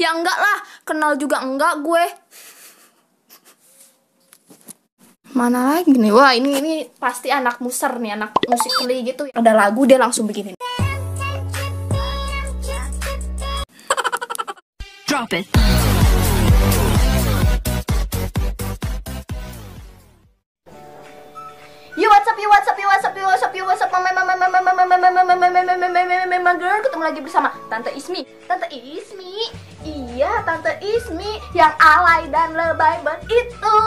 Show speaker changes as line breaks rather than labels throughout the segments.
Ya enggak lah, kenal juga enggak gue. Mana lagi nih? Wah, ini pasti anak muser nih, anak musikly gitu. Ada lagu dia langsung begini.
Drop it.
Yo, what's up, mama girl, ketemu lagi bersama Tante Ismi. Iya, Tante Ismi yang alay dan lebay itu.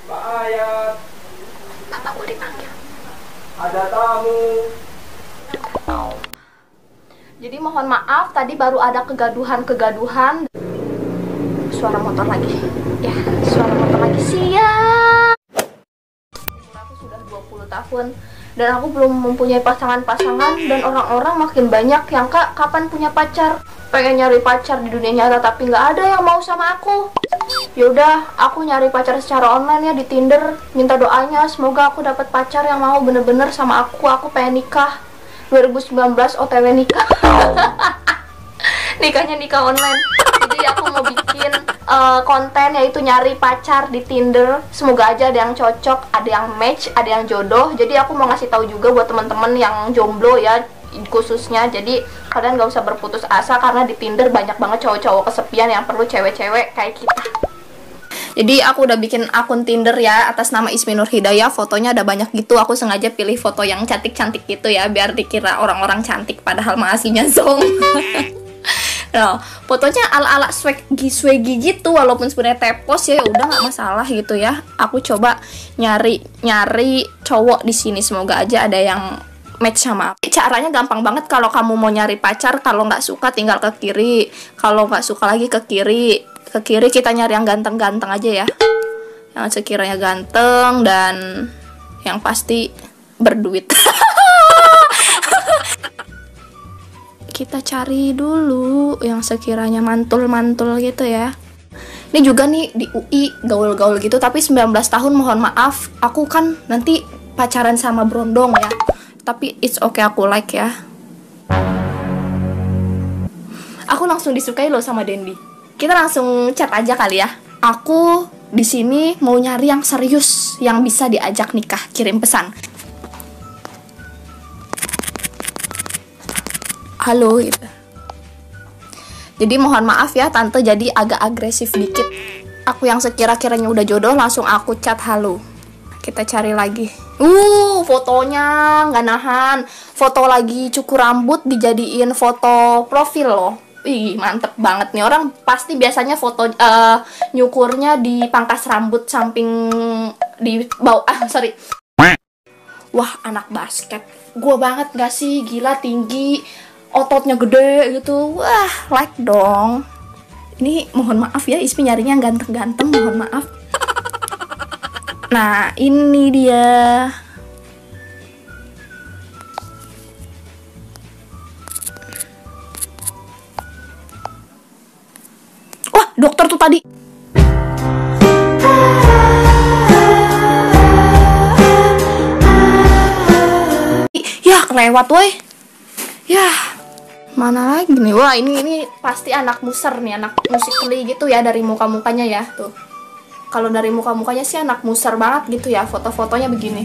Pak Ayat,
Bapak gue dipanggil.
ada tamu.
Jadi mohon maaf, tadi baru ada kegaduhan. Suara motor lagi. Ya, suara motor lagi. Siap. Aku sudah 20 tahun dan aku belum mempunyai pasangan-pasangan, dan orang-orang makin banyak yang kapan punya pacar. Pengen nyari pacar di dunia nyata tapi nggak ada yang mau sama aku. Yaudah, aku nyari pacar secara online ya di Tinder. Minta doanya semoga aku dapat pacar yang mau bener-bener sama aku. Aku pengen nikah 2019, OTW nikah. Nikahnya nikah online. Jadi aku mau bikin konten yaitu nyari pacar di Tinder. Semoga aja ada yang cocok, ada yang match, ada yang jodoh. Jadi aku mau ngasih tahu juga buat teman-teman yang jomblo ya, khususnya. Jadi kalian gak usah berputus asa karena di Tinder banyak banget cowok-cowok kesepian yang perlu cewek-cewek kayak kita. Jadi aku udah bikin akun Tinder ya atas nama Ismi Nur Hidayah. Fotonya ada banyak gitu. Aku sengaja pilih foto yang cantik-cantik gitu ya, biar dikira orang-orang cantik padahal mah aslinya zong. Nah, fotonya ala-ala swaggy gitu, walaupun sebenarnya tepos ya udah nggak masalah gitu ya. Aku coba nyari cowok di sini, semoga aja ada yang match sama aku. Caranya gampang banget kalau kamu mau nyari pacar. Kalau nggak suka tinggal ke kiri, kalau nggak suka lagi ke kiri. Ke kiri kita nyari yang ganteng-ganteng aja ya, yang sekiranya ganteng dan yang pasti berduit. Kita cari dulu yang sekiranya mantul-mantul gitu ya. Ini juga nih di UI gaul-gaul gitu, tapi 19 tahun, mohon maaf. Aku kan nanti pacaran sama Brondong ya. Tapi it's okay, aku like ya. Aku langsung disukai loh sama Dendi. Kita langsung chat aja kali ya. Aku di sini mau nyari yang serius, yang bisa diajak nikah. Kirim pesan. Halo gitu. Jadi mohon maaf ya tante, jadi agak agresif dikit. Aku yang sekira-kiranya udah jodoh langsung aku chat halo. Kita cari lagi. Fotonya nggak nahan. Foto lagi cukur rambut dijadiin foto profil loh. Ih, mantep banget nih. Orang pasti biasanya foto nyukurnya di pangkas rambut samping di bawah. Wah, anak basket. Gua banget gak sih? Gila, tinggi, ototnya gede gitu. Wah, like dong. Ini mohon maaf ya, Ismi nyarinya yang ganteng-ganteng, mohon maaf. Nah, ini dia. Wah, dokter tuh tadi. Ya, kelewat woi. Ya, mana lagi nih? Wah, ini pasti anak muser nih, anak musikly gitu ya dari muka-mukanya ya, tuh. Kalau dari muka-mukanya sih anak muser banget gitu ya, foto-fotonya begini.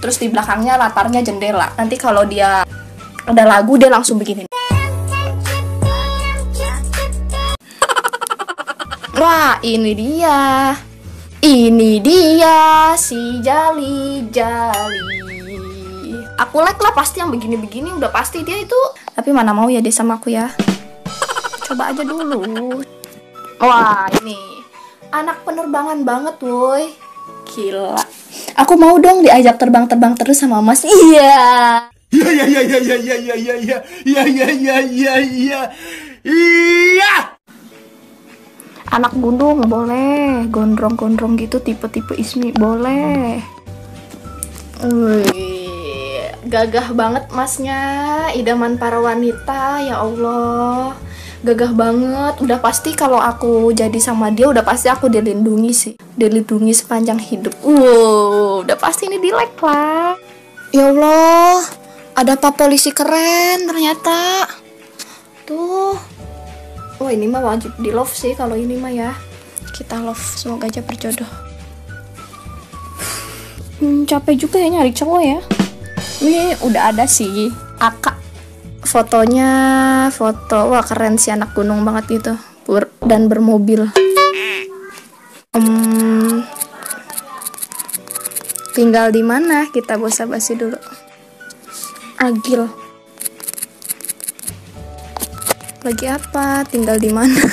Terus di belakangnya latarnya jendela. Nanti kalau dia ada lagu dia langsung begini. Wah, ini dia si Jali. Aku like lah pasti yang begini-begini, udah pasti dia itu. Tapi mana mau ya dia sama aku ya. Coba aja dulu. Wah, ini anak penerbangan banget woi. Gila. Aku mau dong diajak terbang-terbang terus sama Mas. Iya. Iya. Anak gunung boleh, gondrong-gondrong gitu, tipe-tipe Ismi boleh. Wih, gagah banget masnya, idaman para wanita, ya Allah. Gagah banget, udah pasti kalau aku jadi sama dia, udah pasti aku dilindungi sih. Dilindungi sepanjang hidup. Udah pasti ini di like lah. Ya Allah, Ada pak polisi keren ternyata. Tuh. Wah, ini mah wajib di love sih kalau ini mah ya. Kita love, semoga aja berjodoh. Capek juga ya nyari cowok ya. Ini udah ada sih Aka. Fotonya, wah keren sih, anak gunung banget gitu. Dan bermobil. Tinggal di mana? Kita basa-basi dulu. Agil. Lagi apa? Tinggal di mana?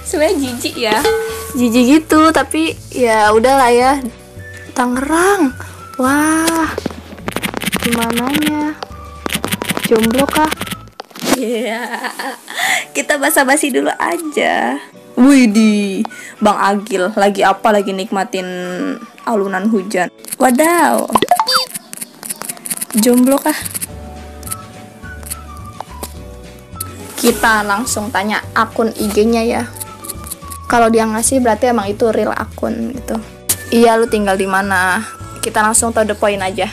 Sebenarnya jijik ya. Jijik gitu, tapi ya udahlah ya. Tangerang. Wah. Gimananya? Jomblo kah? Iya. Kita basa-basi dulu aja. Widih, Bang Agil lagi apa? Lagi nikmatin alunan hujan. Wadaw. Jomblo kah? Kita langsung tanya akun IG-nya ya. Kalau dia ngasih berarti emang itu real akun gitu. Iya, lu tinggal di mana? Kita langsung to the point aja.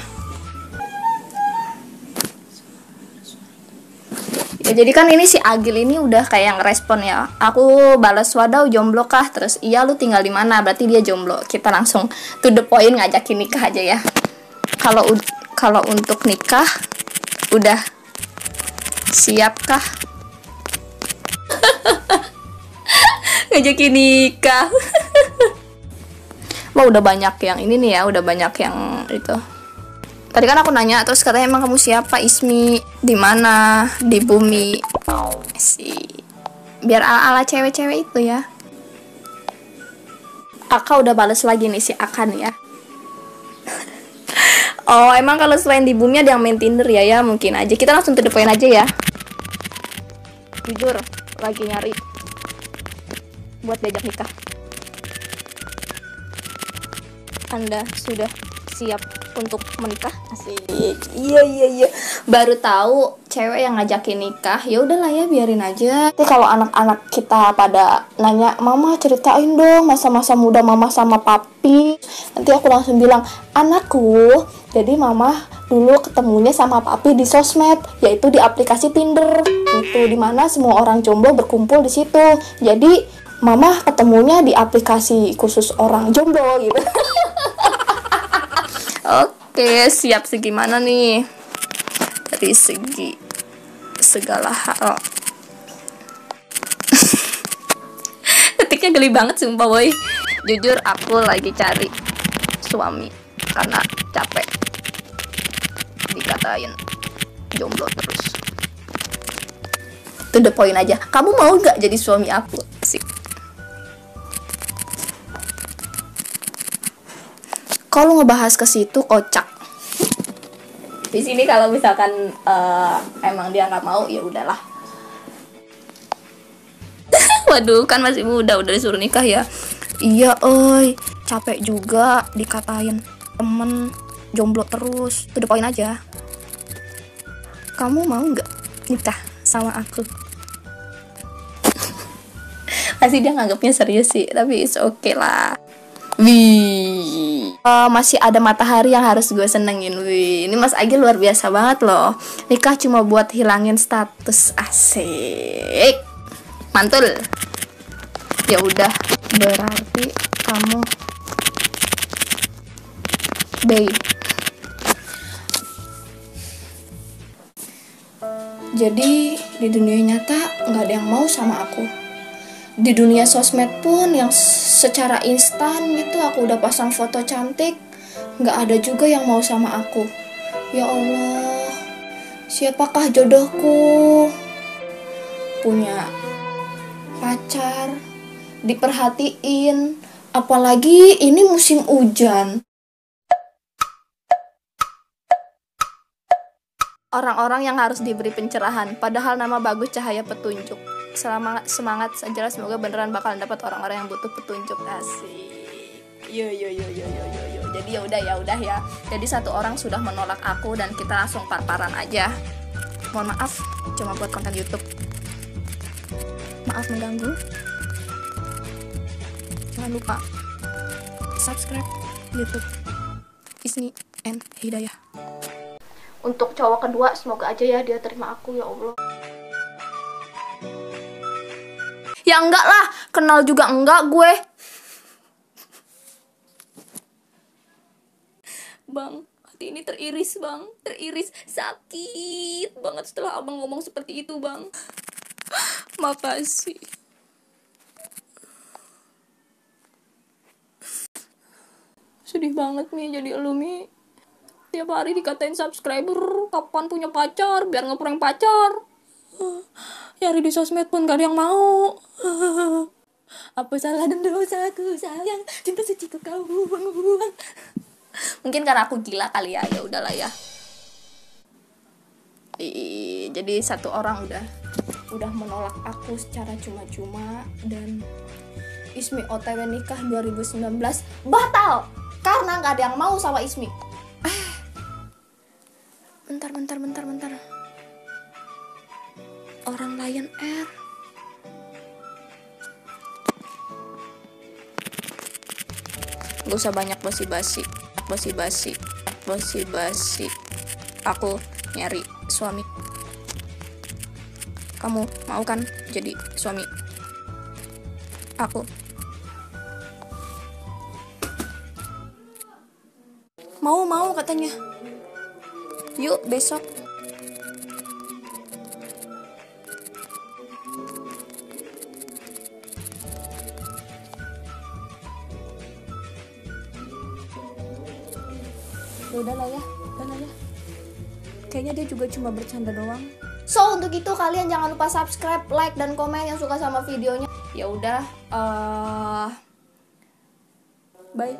Ya, jadi kan ini si Agil ini udah kayak ngerespon ya. Aku balas, wadaw jomblo kah? Terus iya, lu tinggal di mana? Berarti dia jomblo. Kita langsung to the point, ngajakin nikah aja ya. Kalau untuk nikah udah siapkah? Ngajakin nikah. Wah, udah banyak yang ini nih ya, udah banyak yang itu. Tadi kan aku nanya, terus katanya emang kamu siapa? Ismi, di mana? Di bumi. Biar ala-ala cewek-cewek itu ya. Aka udah bales lagi nih si Akan ya. Oh, emang kalau selain di bumi ada yang main Tinder ya, mungkin aja. Kita langsung to the point aja ya. Jujur, lagi nyari buat diajak nikah. Anda sudah siap untuk menikah? Asik. Iya. Baru tahu cewek yang ngajakin nikah. Ya udahlah ya, biarin aja. Tapi kalau anak-anak kita pada nanya, "Mama ceritain dong masa-masa muda mama sama papi." Nanti aku langsung bilang, "Anakku, jadi mama dulu ketemunya sama papi di sosmed, yaitu di aplikasi Tinder. Itu dimana semua orang jomblo berkumpul di situ. Jadi mama ketemunya di aplikasi khusus orang jomblo gitu." Oke, siap segimana nih? Dari segi segala hal. Ketiknya geli banget sumpah boy. Jujur aku lagi cari suami karena capek dikatain jomblo terus. To the point aja. Kamu mau nggak jadi suami aku? Asik. Kalau ngebahas ke situ kocak. Di sini kalau misalkan emang dia nggak mau, ya udahlah. Waduh, kan masih muda udah disuruh nikah ya. Iya, capek juga dikatain temen jomblo terus. To the point aja. Kamu mau nggak nikah sama aku? Pasti dia nganggapnya serius sih, tapi it's okay lah. Wih, masih ada matahari yang harus gue senengin. Wih, ini Mas Agil luar biasa banget loh. Nikah cuma buat hilangin status. Asik, mantul. Ya udah, berarti kamu babe. Jadi di dunia nyata nggak ada yang mau sama aku. Di dunia sosmed pun yang secara instan gitu aku udah pasang foto cantik, nggak ada juga yang mau sama aku. Ya Allah, siapakah jodohku? Punya pacar, diperhatiin, apalagi ini musim hujan. Orang-orang yang harus diberi pencerahan, padahal nama bagus cahaya petunjuk. Semangat saja, semoga beneran bakalan dapat orang-orang yang butuh petunjuk. Asik. Yo. Jadi ya udah ya. Jadi satu orang sudah menolak aku dan kita langsung par-paran aja. Mohon maaf, cuma buat konten YouTube. Maaf mengganggu. Jangan lupa subscribe YouTube Ismi.
and hidayah.
Untuk cowok kedua, semoga aja ya dia terima aku, ya Allah.
Ya enggak lah, kenal juga enggak gue. Bang, hati ini teriris bang, teriris, sakit banget setelah abang ngomong seperti itu bang. Makasih. Sedih banget nih jadi elu Mi. Tiap hari dikatain subscriber, kapan punya pacar, biar ngeprank pacar. Nyari di sosmed pun gak ada yang mau. Apa salah dan dosaku sayang, cinta suciku kau buang-buang. Mungkin karena aku gila kali ya, ya udahlah ya. Jadi satu orang udah menolak aku secara cuma-cuma, dan Ismi OTW nikah 2019 batal karena nggak ada yang mau sama Ismi. Bentar. Orang Lion Air. Gak usah banyak basi-basi. Aku nyari suami. Kamu mau kan jadi suami aku? Mau katanya. Yuk besok. Udahlah ya. Kayaknya dia juga cuma bercanda doang.
So, untuk itu kalian jangan lupa subscribe, like, dan komen yang suka sama videonya.
Ya udah, bye.